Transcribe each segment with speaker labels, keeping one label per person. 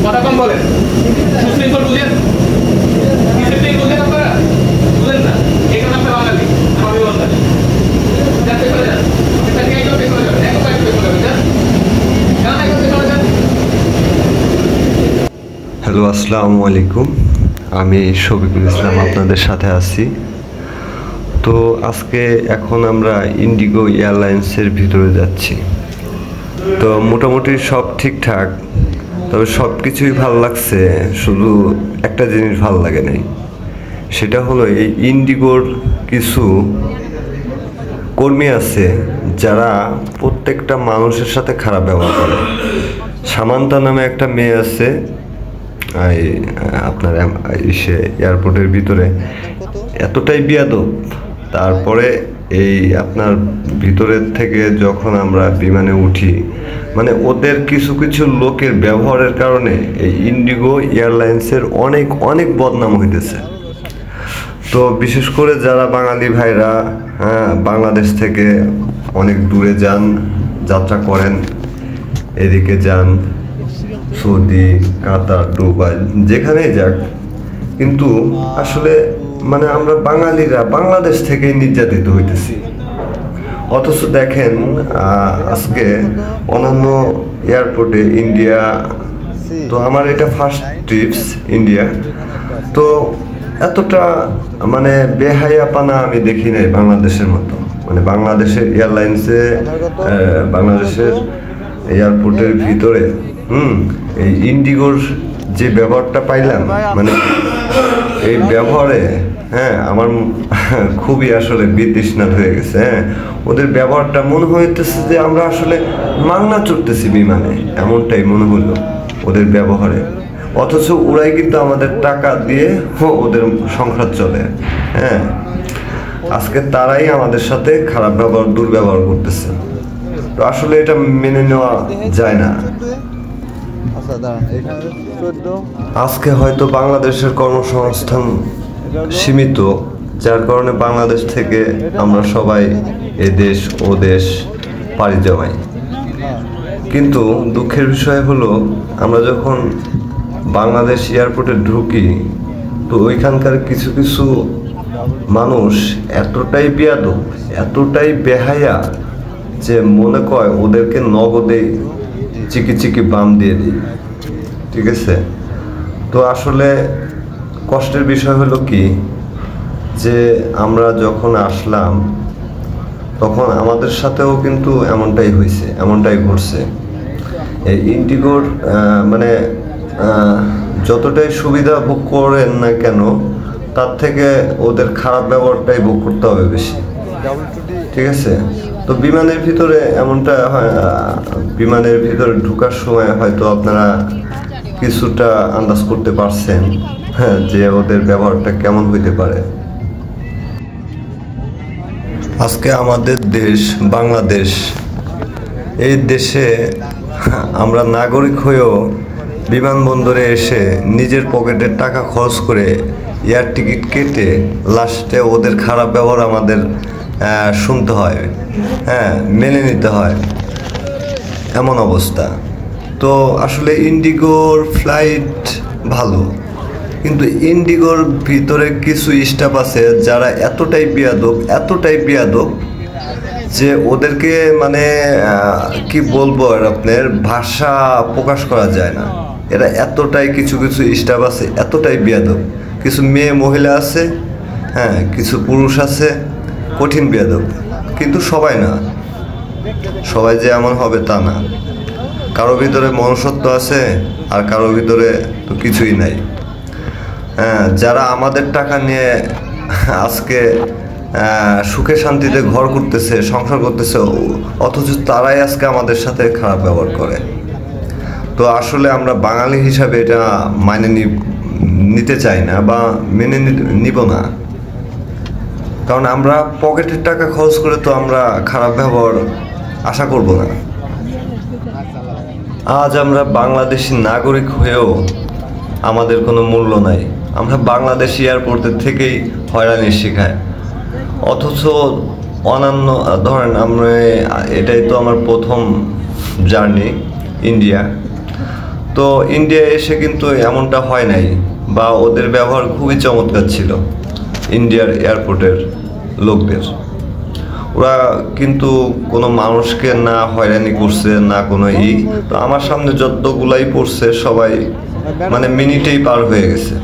Speaker 1: কথা কম বলেন, সুশৃঙ্খল বুঝেন, ডিসিপ্লিন বুঝেন, আপনারা বুঝেন না, এখানে আপনার বাঙালি আমি বলতাম যাতে করে যান এটা নিয়ে চলতে করে যাবেন, এক পায়ে চলতে করে যান, কেন এক পায়ে চলে যান।
Speaker 2: হ্যালো, আসসালামু আলাইকুম। আমি শফিকুল ইসলাম আপনাদের সাথে আছি। তো আজকে এখন আমরা ইন্ডিগো এয়ারলাইন্সের ভিতরে যাচ্ছি। তো মোটামুটি সব ঠিকঠাক, তবে সব কিছুই ভালো লাগছে, শুধু একটা জিনিস ভালো লাগে নাই। সেটা হলো এই ইন্ডিগোর কিছু কর্মী আছে যারা প্রত্যেকটা মানুষের সাথে খারাপ ব্যবহার করে। সামান্তা নামে একটা মেয়ে আছে আপনার এয়ারপোর্টের ভিতরে, এতটাই বেয়াদব। তারপরে এই আপনার ভিতরের থেকে যখন আমরা বিমানে উঠি, মানে ওদের কিছু কিছু লোকের ব্যবহারের কারণে এই ইন্ডিগো এয়ারলাইন্সের অনেক অনেক বদনাম হইতেছে। তো বিশেষ করে যারা বাঙালি ভাইরা বাংলাদেশ থেকে অনেক দূরে যান, যাত্রা করেন, এদিকে যান সৌদি, কাতার, দুবাই, যেখানেই যাক, কিন্তু আসলে মানে আমরা বাঙালিরা বাংলাদেশ থেকে নির্যাতিত হইতেছি। অথচ দেখেন আজকে অন্যান্য এয়ারপোর্টে ইন্ডিয়া, তো আমার এটা ফার্স্ট ট্রিপস ইন্ডিয়া, তো এতটা মানে বেহায়াপানা আমি দেখি নাই বাংলাদেশের মতো। মানে বাংলাদেশের এয়ারলাইন্সে, বাংলাদেশের এয়ারপোর্টের ভিতরে এই ইন্ডিগোর যে ব্যবহারটা পাইলাম, মানে এই ব্যবহারে আমার খুবই আসলে বিতৃষ্ণা হয়ে গেছে। ওদের ব্যবহারটা মনে হইতেছে যে আমরা আসলে মাংনা চড়তেছি বিমানে, এমনটাই মনে হলো ওদের ব্যবহারে। অথচ ওরাই কিন্তু আমাদের টাকা দিয়ে ওদের সংসার চলে। আজকে তারাই আমাদের সাথে খারাপ ব্যবহার, দুর্ব্যবহার করতেছে। তো আসলে এটা মেনে নেওয়া যায় না। আজকে হয়তো বাংলাদেশের কর্মসংস্থান সীমিত, যার কারণে বাংলাদেশ থেকে আমরা সবাই এদেশ ও দেশ পাড়ি জমাই। কিন্তু দুঃখের বিষয় হলো, আমরা যখন বাংলাদেশ এয়ারপোর্টে ঢুকি, তো ওইখানকার কিছু কিছু মানুষ এতটাই বেয়াদব, এতটাই বেহায়া, যে মনে করে ওদেরকে নগদে চিকি চিকি বাম দিয়ে দিই। ঠিক আছে? তো আসলে কষ্টের বিষয় হলো কি, যে আমরা যখন আসলাম তখন আমাদের সাথেও কিন্তু এমনটাই হয়েছে, এমনটাই ঘটছে। এই ইন্ডিগোর মানে যতটাই সুবিধা ভোগ করেন না কেন, তার থেকে ওদের খারাপ ব্যবহারটাই ভোগ করতে হবে বেশি। ঠিক আছে? তো বিমানের ভিতরে এমনটা হয়, বিমানের ভিতরে ঢোকার সময় হয়তো আপনারা কিছুটা আন্দাজ করতে পারছেন যে ওদের ব্যবহারটা কেমন হইতে পারে। আজকে আমাদের দেশ বাংলাদেশ, এই দেশে আমরা নাগরিক হয়েও বিমানবন্দরে এসে নিজের পকেটের টাকা খরচ করে এয়ার টিকিট কেটে লাস্টে ওদের খারাপ ব্যবহার আমাদের শুনতে হয়, মেনে নিতে হয়, এমন অবস্থা। তো আসলে ইন্ডিগোর ফ্লাইট ভালো, কিন্তু ইন্ডিগোর ভিতরে কিছু স্টাফ আছে যারা এতটাই বেয়াদব যে ওদেরকে মানে কি বলবো, আর আপনার ভাষা প্রকাশ করা যায় না। এরা এতটাই, কিছু কিছু স্টাফ আছে এতটাই বেয়াদব। কিছু মেয়ে মহিলা আছে, কিছু পুরুষ আছে কঠিন বেয়াদব, কিন্তু সবাই না, সবাই যে এমন হবে তা না। কারো ভিতরে মনুষ্যত্ব আছে, আর কারো ভিতরে তো কিছুই নাই। যারা আমাদের টাকা নিয়ে আজকে সুখে শান্তিতে ঘর করতেছে, সংসার করতেছে, অথচ তারাই আজকে আমাদের সাথে খারাপ ব্যবহার করে। তো আসলে আমরা বাঙালি হিসাবে এটা মানে নিতে চাই না বা মেনে নিব না, কারণ আমরা পকেটের টাকা খরচ করে তো আমরা খারাপ ব্যবহার আশা করব না। আজ আমরা বাংলাদেশি নাগরিক হয়েও আমাদের কোনো মূল্য নাই। আমরা বাংলাদেশি এয়ারপোর্টের থেকেই হয়রানির শিকার। অথচ অন্যান্য, ধরেন আমরা, এটাই তো আমার প্রথম জার্নি ইন্ডিয়া। তো ইন্ডিয়ায় এসে কিন্তু এমনটা হয় নাই, বা ওদের ব্যবহার খুবই চমৎকার ছিল ইন্ডিয়ার এয়ারপোর্টের লোকদের। ওরা কিন্তু কোনো মানুষকে না হয়রানি করছে না কোনো তো আমার সামনে যতগুলাই পড়ছে সবাই মানে মিনিটেই পার হয়ে গেছে।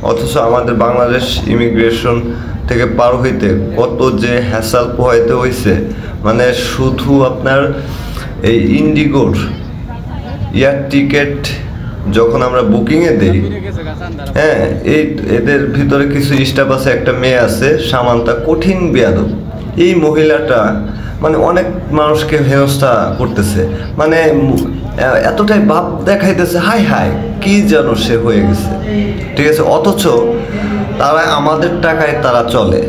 Speaker 2: অথচ আমাদের বাংলাদেশ ইমিগ্রেশন থেকে পার হইতে কত যে হ্যাসাল পোহাইতে হয়েছে, মানে শুধু আপনার এই ইন্ডিগোর এয়ার টিকিট যখন আমরা বুকিংয়ে দিই, হ্যাঁ, এদের ভিতরে কিছু স্টাফ আছে, একটা মেয়ে আছে সামান্তা, কঠিন বেয়াদব। এই মহিলাটা মানে অনেক মানুষকে হেনস্থা করতেছে, মানে এতটাই ভাব দেখাইতেছে, হাই হাই কি যেন সে হয়ে গেছে, ঠিক আছে। অথচ তারা আমাদের টাকায় তারা চলে।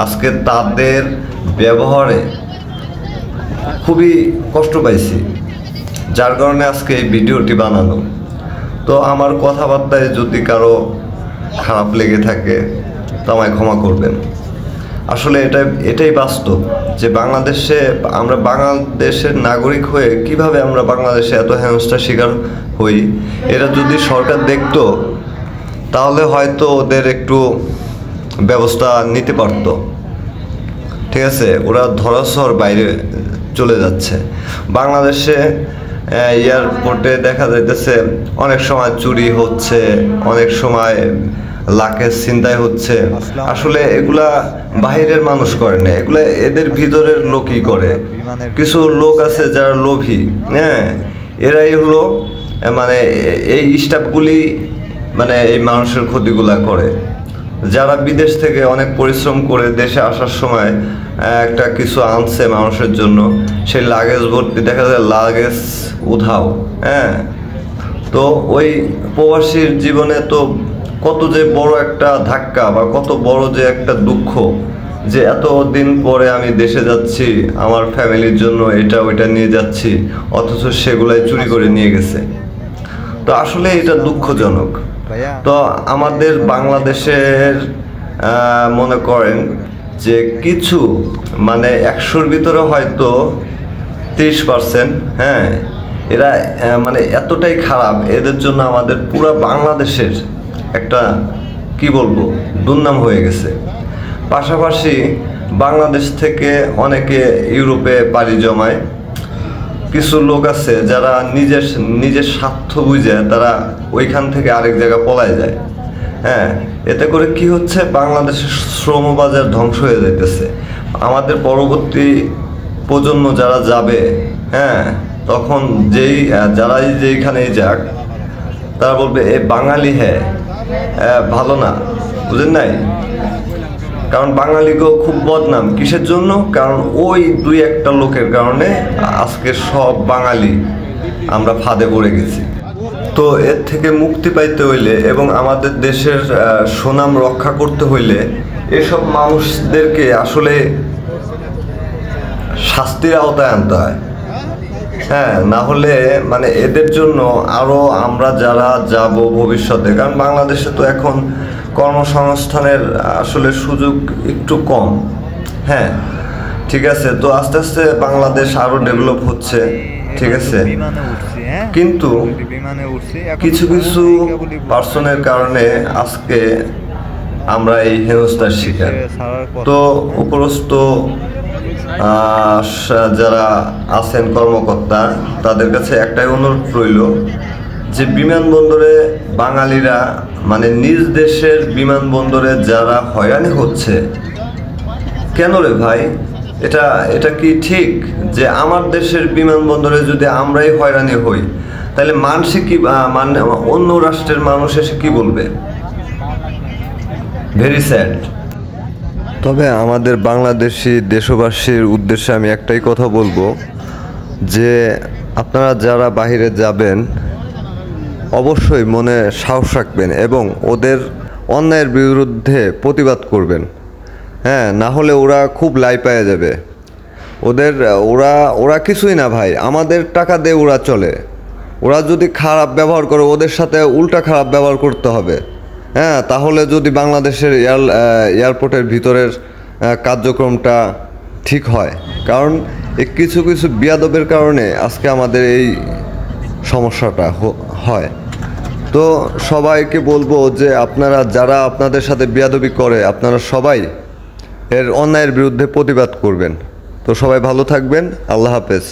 Speaker 2: আজকে তাদের ব্যবহারে খুবই কষ্ট পাইছি, যার কারণে আজকে এই ভিডিওটি বানানো। তো আমার কথাবার্তায় যদি কারো খারাপ লেগে থাকে তো আমায় ক্ষমা করবেন। আসলে এটাই বাস্তব যে বাংলাদেশে আমরা বাংলাদেশের নাগরিক হয়ে কিভাবে আমরা বাংলাদেশে এত হেনস্থার শিকার হই, এটা যদি সরকার দেখতো তাহলে হয়তো ওদের একটু ব্যবস্থা নিতে পারতো, ঠিক আছে। ওরা ধরাছোঁয়ার বাইরে চলে যাচ্ছে। বাংলাদেশে এয়ারপোর্টে দেখা যাইতেছে অনেক সময় চুরি হচ্ছে, অনেক সময় লাখের ছিনতাই হচ্ছে। আসলে এগুলা বাইরের মানুষ করে না, এগুলা এদের ভিতরের লোকই করে। কিছু লোক আছে যারা লোভী, হ্যাঁ, এরাই হলো মানে এই স্টাফগুলি মানে এই মানুষের ক্ষতিগুলা করে। যারা বিদেশ থেকে অনেক পরিশ্রম করে দেশে আসার সময় একটা কিছু আনছে মানুষের জন্য, সেই লাগেজ ভর্তি দেখা যায় লাগেজ উধাও, হ্যাঁ। তো ওই প্রবাসীর জীবনে তো কত যে বড় একটা ধাক্কা বা কত বড় যে একটা দুঃখ, যে এত দিন পরে আমি দেশে যাচ্ছি, আমার ফ্যামিলির জন্য এটা ওইটা নিয়ে যাচ্ছি, অথচ সেগুলাই চুরি করে নিয়ে গেছে। তো আসলে এটা দুঃখজনক। তো আমাদের বাংলাদেশের মনে করেন যে কিছু মানে 100-র ভিতরে হয়তো 30%, হ্যাঁ, এরা মানে এতটাই খারাপ, এদের জন্য আমাদের পুরো বাংলাদেশের একটা কি বলবো দুর্নাম হয়ে গেছে। পাশাপাশি বাংলাদেশ থেকে অনেকে ইউরোপে পাড়ি জমায়। কিছু লোক আছে যারা নিজের স্বার্থ বুঝে তারা ওইখান থেকে আরেক জায়গায় পলায় যায়, হ্যাঁ। এতে করে কি হচ্ছে, বাংলাদেশের শ্রম বাজার ধ্বংস হয়ে যাইতেছে। আমাদের পরবর্তী প্রজন্ম যারা যাবে, হ্যাঁ, তখন যারাই যেইখানেই যাক তারা বলবে এ বাঙালি, হ্যাঁ, ভালো না, বুঝেন নাই। কারণ বাঙালিকেও খুব বদনাম কিসের জন্য, কারণ ওই 2-1টা লোকের কারণে আজকে সব বাঙালি আমরা ফাঁদে পড়ে গেছি। তো এর থেকে মুক্তি পাইতে হইলে এবং আমাদের দেশের সুনাম রক্ষা করতে হইলে এসব মানুষদেরকে আসলে শাস্তির আওতায় আনতে হয়, হ্যাঁ। না হলে মানে এদের জন্য আরও আমরা যারা যাব ভবিষ্যতে, কারণ বাংলাদেশে তো এখন কর্মসংস্থানের আসলে সুযোগ একটু কম, হ্যাঁ, ঠিক আছে। তো আস্তে আস্তে বাংলাদেশ আরও ডেভেলপ হচ্ছে, ঠিক আছে, কিন্তু কিছু কিছু পার্সনের কারণে আজকে আমরা এই হেনস্থার শিকার। তো উপরস্থ যারা আছেন কর্মকর্তা, তাদের কাছে একটাই অনুরোধ রইল যে বিমানবন্দরে বাঙালিরা মানে নিজ দেশের বিমানবন্দরে যারা হয়রানি হচ্ছে, কেন রে ভাই, এটা কি ঠিক যে আমার দেশের বিমানবন্দরে যদি আমরাই হয়রানি হই তাহলে মানুষে কি মানে অন্য রাষ্ট্রের মানুষ এসে কি বলবে? Very sad. তবে আমাদের বাংলাদেশি দেশবাসীর উদ্দেশ্যে আমি একটাই কথা বলবো যে আপনারা যারা বাইরে যাবেন অবশ্যই মনে সাহস রাখবেন এবং ওদের অন্যায়ের বিরুদ্ধে প্রতিবাদ করবেন, হ্যাঁ। না হলে ওরা খুব লাই পেয়ে যাবে। ওরা কিছুই না ভাই, আমাদের টাকা দিয়ে ওরা চলে। ওরা যদি খারাপ ব্যবহার করে ওদের সাথে উল্টা খারাপ ব্যবহার করতে হবে, হ্যাঁ। তাহলে যদি বাংলাদেশের এয়ারপোর্টের ভিতরের কার্যক্রমটা ঠিক হয়, কারণ এই কিছু কিছু বিয়াদবের কারণে আজকে আমাদের এই সমস্যাটা হয়। তো সবাইকে বলবো যে আপনারা যারা আপনাদের সাথে বেয়াদবি করে আপনারা সবাই এর অন্যায়ের বিরুদ্ধে প্রতিবাদ করবেন। তো সবাই ভালো থাকবেন। আল্লাহ হাফেজ।